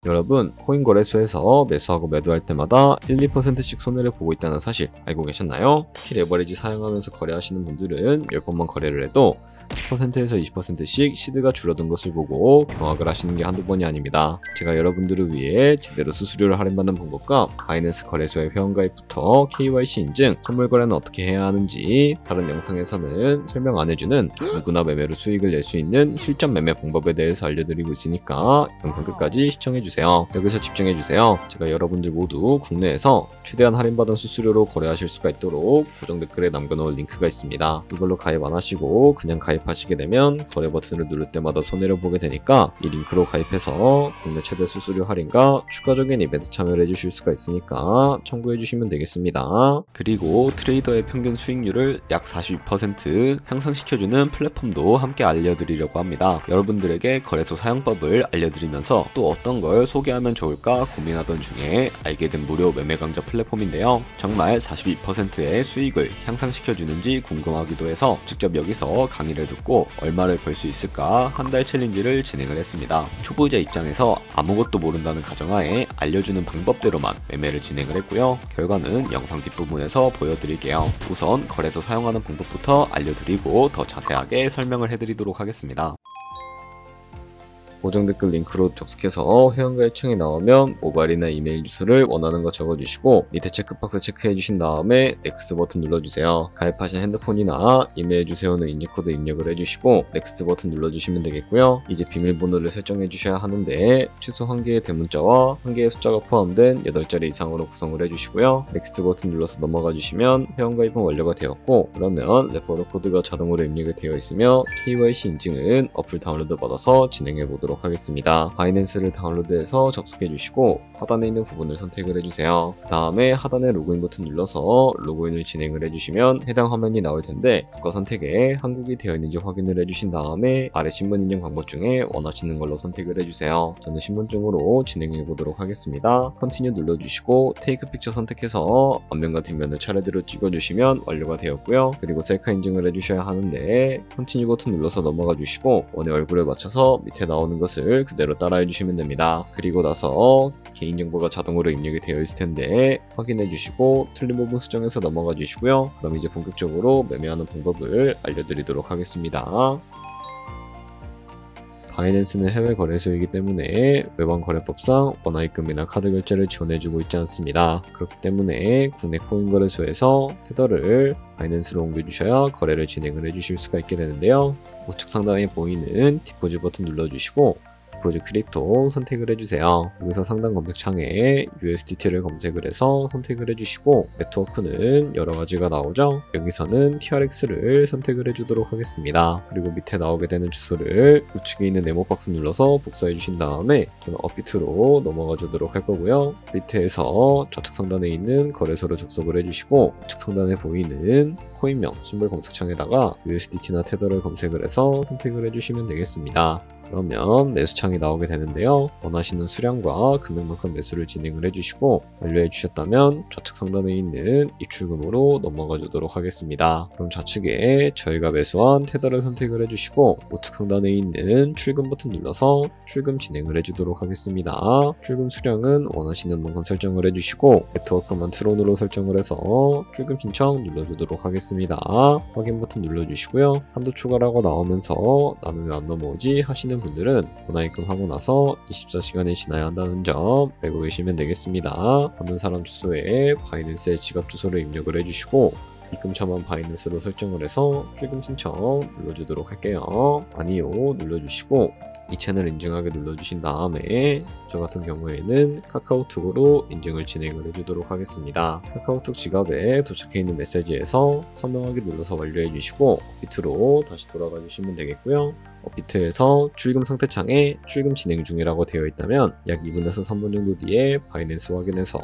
여러분, 코인 거래소에서 매수하고 매도할 때마다 1~2%씩 손해를 보고 있다는 사실 알고 계셨나요? 특히 레버리지 사용하면서 거래하시는 분들은 10번만 거래를 해도 10%에서 20%씩 시드가 줄어든 것을 보고 경악을 하시는 게 한두 번이 아닙니다. 제가 여러분들을 위해 제대로 수수료를 할인받는 방법과 바이낸스 거래소의 회원가입부터 KYC 인증, 선물 거래는 어떻게 해야 하는지 다른 영상에서는 설명 안 해주는 누구나 매매로 수익을 낼 수 있는 실전 매매 방법에 대해서 알려드리고 있으니까 영상 끝까지 시청해주세요. 여기서 집중해주세요. 제가 여러분들 모두 국내에서 최대한 할인받은 수수료로 거래하실 수가 있도록 고정 댓글에 남겨놓을 링크가 있습니다. 이걸로 가입 안 하시고 그냥 가입하시게 되면 거래 버튼을 누를 때마다 손해를 보게 되니까 이 링크로 가입해서 국내 최대 수수료 할인과 추가적인 이벤트 참여를 해주실 수가 있으니까 참고해주시면 되겠습니다. 그리고 트레이더의 평균 수익률을 약 42% 향상시켜주는 플랫폼도 함께 알려드리려고 합니다. 여러분들에게 거래소 사용법을 알려드리면서 또 어떤 걸 소개하면 좋을까 고민하던 중에 알게 된 무료 매매 강좌 플랫폼인데요. 정말 42%의 수익을 향상시켜주는지 궁금하기도 해서 직접 여기서 강의를 듣고 얼마를 벌 수 있을까 한 달 챌린지를 진행을 했습니다. 초보자 입장에서 아무것도 모른다는 가정하에 알려주는 방법대로만 매매를 진행을 했고요. 결과는 영상 뒷부분에서 보여드릴게요. 우선 거래소 사용하는 방법부터 알려드리고 더 자세하게 설명을 해드리도록 하겠습니다. 고정 댓글 링크로 접속해서 회원가입 창이 나오면 모바일이나 이메일 주소를 원하는 거 적어주시고 밑에 체크박스 체크해주신 다음에 넥스트 버튼 눌러주세요. 가입하신 핸드폰이나 이메일 주소는 인증코드 입력을 해주시고 넥스트 버튼 눌러주시면 되겠고요. 이제 비밀번호를 설정해 주셔야 하는데 최소 1개의 대문자와 1개의 숫자가 포함된 8자리 이상으로 구성을 해주시고요. 넥스트 버튼 눌러서 넘어가 주시면 회원가입은 완료가 되었고, 그러면 레퍼럴 코드가 자동으로 입력이 되어 있으며 KYC 인증은 어플 다운로드 받아서 진행해 보도록 하겠습니다. 바이낸스를 다운로드해서 접속해 주시고 하단에 있는 부분을 선택을 해주세요. 그 다음에 하단에 로그인 버튼 눌러서 로그인을 진행을 해주시면 해당 화면이 나올 텐데 국가 선택에 한국이 되어 있는지 확인을 해주신 다음에 아래 신분 인증 방법 중에 원하시는 걸로 선택을 해주세요. 저는 신분증으로 진행해 보도록 하겠습니다. 컨티뉴 눌러주시고 테이크 픽처 선택해서 앞면과 뒷면을 차례대로 찍어주시면 완료가 되었고요. 그리고 셀카 인증을 해주셔야 하는데 컨티뉴 버튼 눌러서 넘어가 주시고 원의 얼굴에 맞춰서 밑에 나오는 것을 그대로 따라해 주시면 됩니다. 그리고 나서 개인정보가 자동으로 입력이 되어 있을 텐데 확인해 주시고 틀린 부분 수정해서 넘어가 주시고요. 그럼 이제 본격적으로 매매하는 방법을 알려드리도록 하겠습니다. 바이낸스는 해외 거래소이기 때문에 외환 거래법상 원화입금이나 카드 결제를 지원해주고 있지 않습니다. 그렇기 때문에 국내 코인 거래소에서 테더를 바이낸스로 옮겨주셔야 거래를 진행을 해주실 수가 있게 되는데요. 우측 상단에 보이는 디포짓 버튼 눌러주시고 디포짓 크립토 선택을 해주세요. 여기서 상단 검색창에 USDT를 검색을 해서 선택을 해주시고 네트워크는 여러가지가 나오죠. 여기서는 TRX를 선택을 해주도록 하겠습니다. 그리고 밑에 나오게 되는 주소를 우측에 있는 네모박스 눌러서 복사해 주신 다음에 저는 업비트로 넘어가 주도록 할 거고요. 밑에서 좌측 상단에 있는 거래소로 접속을 해주시고 우측 상단에 보이는 코인명 심벌 검색창에다가 USDT나 테더를 검색을 해서 선택을 해주시면 되겠습니다. 그러면 매수창이 나오게 되는데요. 원하시는 수량과 금액만큼 매수를 진행을 해주시고 완료해 주셨다면 좌측 상단에 있는 입출금으로 넘어가 주도록 하겠습니다. 그럼 좌측에 저희가 매수한 테더를 선택을 해주시고 우측 상단에 있는 출금 버튼 눌러서 출금 진행을 해주도록 하겠습니다. 출금 수량은 원하시는 만큼 설정을 해주시고 네트워크만 트론으로 설정을 해서 출금 신청 눌러주도록 하겠습니다. 확인 버튼 눌러주시고요. 한도 초과라고 나오면서 나는 왜 안 넘어오지 하시는 분들은 원화입금하고 나서 24시간이 지나야 한다는 점 알고 계시면 되겠습니다. 받는 사람 주소에 바이낸스의 지갑 주소를 입력을 해주시고 입금처만 바이낸스로 설정을 해서 출금 신청 눌러주도록 할게요. 아니요 눌러주시고 이 채널 인증하게 눌러주신 다음에 저 같은 경우에는 카카오톡으로 인증을 진행을 해주도록 하겠습니다. 카카오톡 지갑에 도착해 있는 메시지에서 선명하게 눌러서 완료해 주시고 업비트로 다시 돌아가 주시면 되겠고요. 업비트에서 출금 상태창에 출금 진행 중이라고 되어 있다면 약 2분에서 3분 정도 뒤에 바이낸스 확인해서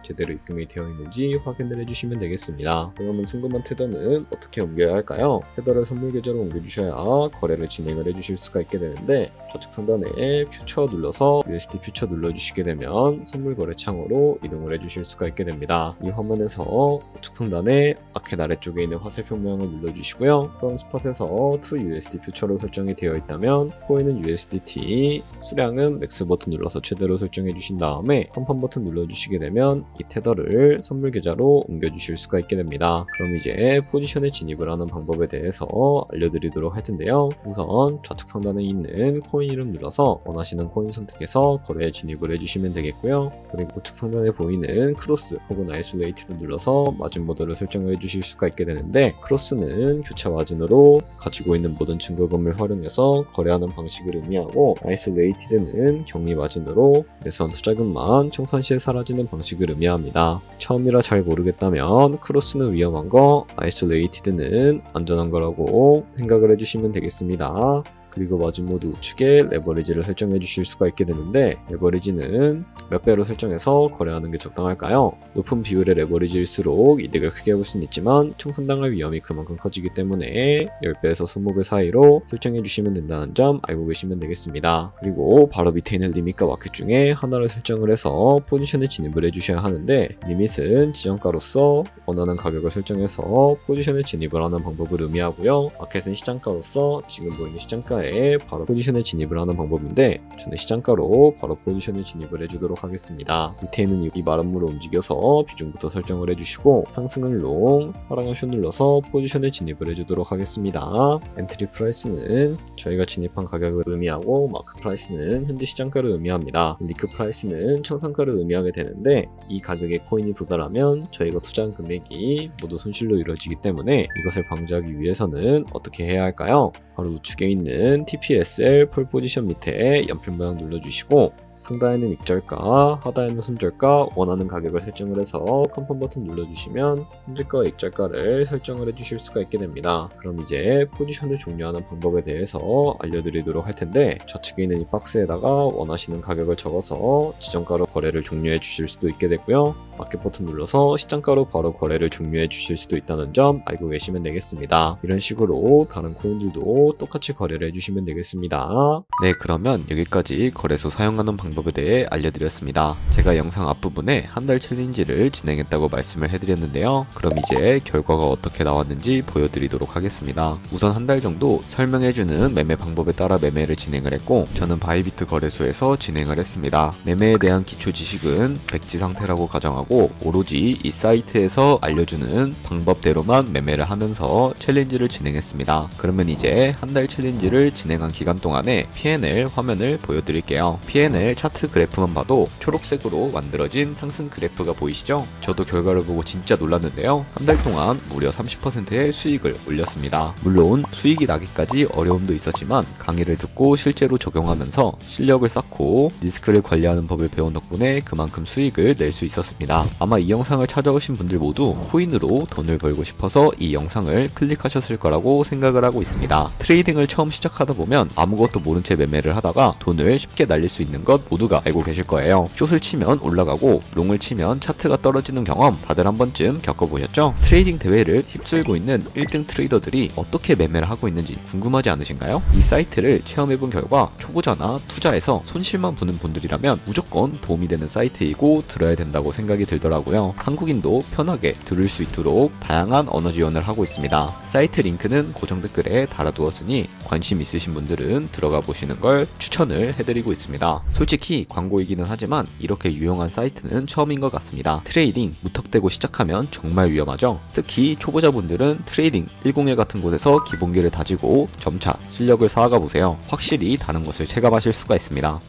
제대로 입금이 되어 있는지 확인을 해주시면 되겠습니다. 그러면 궁금한 테더는 어떻게 옮겨야 할까요? 테더를 선물 계좌로 옮겨주셔야 거래를 진행을 해주실 수가 있게 되는데, 좌측 상단에 퓨처 눌러서 USD 퓨처 눌러주시게 되면 선물 거래 창으로 이동을 해주실 수가 있게 됩니다. 이 화면에서 우측 상단에 마켓 아래쪽에 있는 화살표 모양을 눌러주시고요. 프롬 스팟에서 to USD 퓨처로 설정이 되어 있다면 코인은 USDT, 수량은 맥스 버튼 눌러서 최대로 설정해 주신 다음에 컨펌 버튼 눌러주시게 되면 이 테더를 선물 계좌로 옮겨주실 수가 있게 됩니다. 그럼 이제 포지션에 진입을 하는 방법에 대해서 알려드리도록 할 텐데요. 우선 좌측 상단에 있는 코인 이름 눌러서 원하시는 코인 선택해서 거래에 진입을 해주시면 되겠고요. 그리고 우측 상단에 보이는 크로스 혹은 아이솔레이트를 눌러서 마진 모드를 설정을 해주실 수가 있게 되는데, 크로스는 교차 마진으로 가지고 있는 모든 증거금을 활용해서 거래하는 방식을 의미하고, 아이솔레이티드는 격리 마진으로 매수한 투자금만 청산 시에 사라지는 방식을 의미합니다. 처음이라 잘 모르겠다면 크로스는 위험한 거, 아이솔레이티드는 안전한 거라고 생각을 해주시면 되겠습니다. 그리고 마진 모드 우측에 레버리지를 설정해 주실 수가 있게 되는데, 레버리지는 몇 배로 설정해서 거래하는 게 적당할까요? 높은 비율의 레버리지일수록 이득을 크게 볼 수는 있지만 청산당할 위험이 그만큼 커지기 때문에 10배에서 20배 사이로 설정해 주시면 된다는 점 알고 계시면 되겠습니다. 그리고 바로 밑에 있는 리밋과 마켓 중에 하나를 설정을 해서 포지션에 진입을 해주셔야 하는데, 리밋은 지정가로서 원하는 가격을 설정해서 포지션에 진입을 하는 방법을 의미하고요. 마켓은 시장가로서 지금 보이는 시장가 바로 포지션에 진입을 하는 방법인데, 저는 시장가로 바로 포지션에 진입을 해주도록 하겠습니다. 밑에 있는 이 마름모를 움직여서 비중부터 설정을 해주시고, 상승은 롱, 하락은 숏 눌러서 포지션에 진입을 해주도록 하겠습니다. 엔트리 프라이스는 저희가 진입한 가격을 의미하고, 마크 프라이스는 현재 시장가를 의미합니다. 리크 프라이스는 청산가를 의미하게 되는데, 이 가격에 코인이 도달하면 저희가 투자한 금액이 모두 손실로 이루어지기 때문에 이것을 방지하기 위해서는 어떻게 해야 할까요? 바로 우측에 있는 TPSL 폴 포지션 밑에 연필 모양 눌러주시고, 상단에는 익절가, 하단에는 손절가, 원하는 가격을 설정을 해서 컨펌 버튼 눌러주시면 손절가와 익절가를 설정을 해주실 수가 있게 됩니다. 그럼 이제 포지션을 종료하는 방법에 대해서 알려드리도록 할 텐데, 좌측에 있는 이 박스에다가 원하시는 가격을 적어서 지정가로 거래를 종료해 주실 수도 있게 되고요. 마켓 버튼 눌러서 시장가로 바로 거래를 종료해 주실 수도 있다는 점 알고 계시면 되겠습니다. 이런 식으로 다른 코인들도 똑같이 거래를 해주시면 되겠습니다. 네, 그러면 여기까지 거래소 사용하는 방법에 대해 알려드렸습니다. 제가 영상 앞부분에 한 달 챌린지를 진행했다고 말씀을 해드렸는데요. 그럼 이제 결과가 어떻게 나왔는지 보여드리도록 하겠습니다. 우선 한 달 정도 설명해주는 매매 방법에 따라 매매를 진행을 했고, 저는 바이비트 거래소에서 진행을 했습니다. 매매에 대한 기초 지식은 백지 상태라고 가정하고, 오로지 이 사이트에서 알려주는 방법대로만 매매를 하면서 챌린지를 진행했습니다. 그러면 이제 한 달 챌린지를 진행한 기간 동안에 P&L 화면을 보여드릴게요. P&L 차트 그래프만 봐도 초록색으로 만들어진 상승 그래프가 보이시죠? 저도 결과를 보고 진짜 놀랐는데요. 한 달 동안 무려 30%의 수익을 올렸습니다. 물론 수익이 나기까지 어려움도 있었지만 강의를 듣고 실제로 적용하면서 실력을 쌓고 리스크를 관리하는 법을 배운 덕분에 그만큼 수익을 낼 수 있었습니다. 아마 이 영상을 찾아오신 분들 모두 코인으로 돈을 벌고 싶어서 이 영상을 클릭하셨을 거라고 생각을 하고 있습니다. 트레이딩을 처음 시작하다 보면 아무것도 모른 채 매매를 하다가 돈을 쉽게 날릴 수 있는 것 모두가 알고 계실 거예요. 숏을 치면 올라가고 롱을 치면 차트가 떨어지는 경험 다들 한 번쯤 겪어보셨죠? 트레이딩 대회를 휩쓸고 있는 1등 트레이더들이 어떻게 매매를 하고 있는지 궁금하지 않으신가요? 이 사이트를 체험해본 결과 초보자나 투자에서 손실만 보는 분들이라면 무조건 도움이 되는 사이트이고 들어야 된다고 생각이 들더라고요. 한국인도 편하게 들을 수 있도록 다양한 언어 지원을 하고 있습니다. 사이트 링크는 고정 댓글에 달아두었으니 관심 있으신 분들은 들어가 보시는 걸 추천을 해드리고 있습니다. 솔직히 광고이기는 하지만 이렇게 유용한 사이트는 처음인 것 같습니다. 트레이딩 무턱대고 시작하면 정말 위험하죠. 특히 초보자분들은 트레이딩 101 같은 곳에서 기본기를 다지고 점차 실력을 쌓아가 보세요. 확실히 다른 것을 체감하실 수가 있습니다.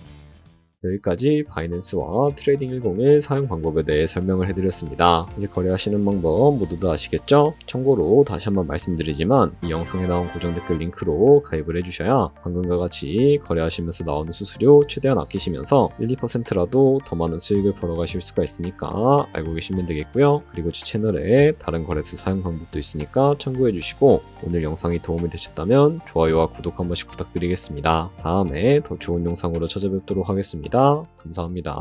여기까지 바이낸스와 트레이딩 101 사용 방법에 대해 설명을 해드렸습니다. 이제 거래하시는 방법 모두들 아시겠죠? 참고로 다시 한번 말씀드리지만 이 영상에 나온 고정 댓글 링크로 가입을 해주셔야 방금과 같이 거래하시면서 나오는 수수료 최대한 아끼시면서 1~2%라도 더 많은 수익을 벌어가실 수가 있으니까 알고 계시면 되겠고요. 그리고 제 채널에 다른 거래소 사용 방법도 있으니까 참고해주시고, 오늘 영상이 도움이 되셨다면 좋아요와 구독 한 번씩 부탁드리겠습니다. 다음에 더 좋은 영상으로 찾아뵙도록 하겠습니다. 감사합니다.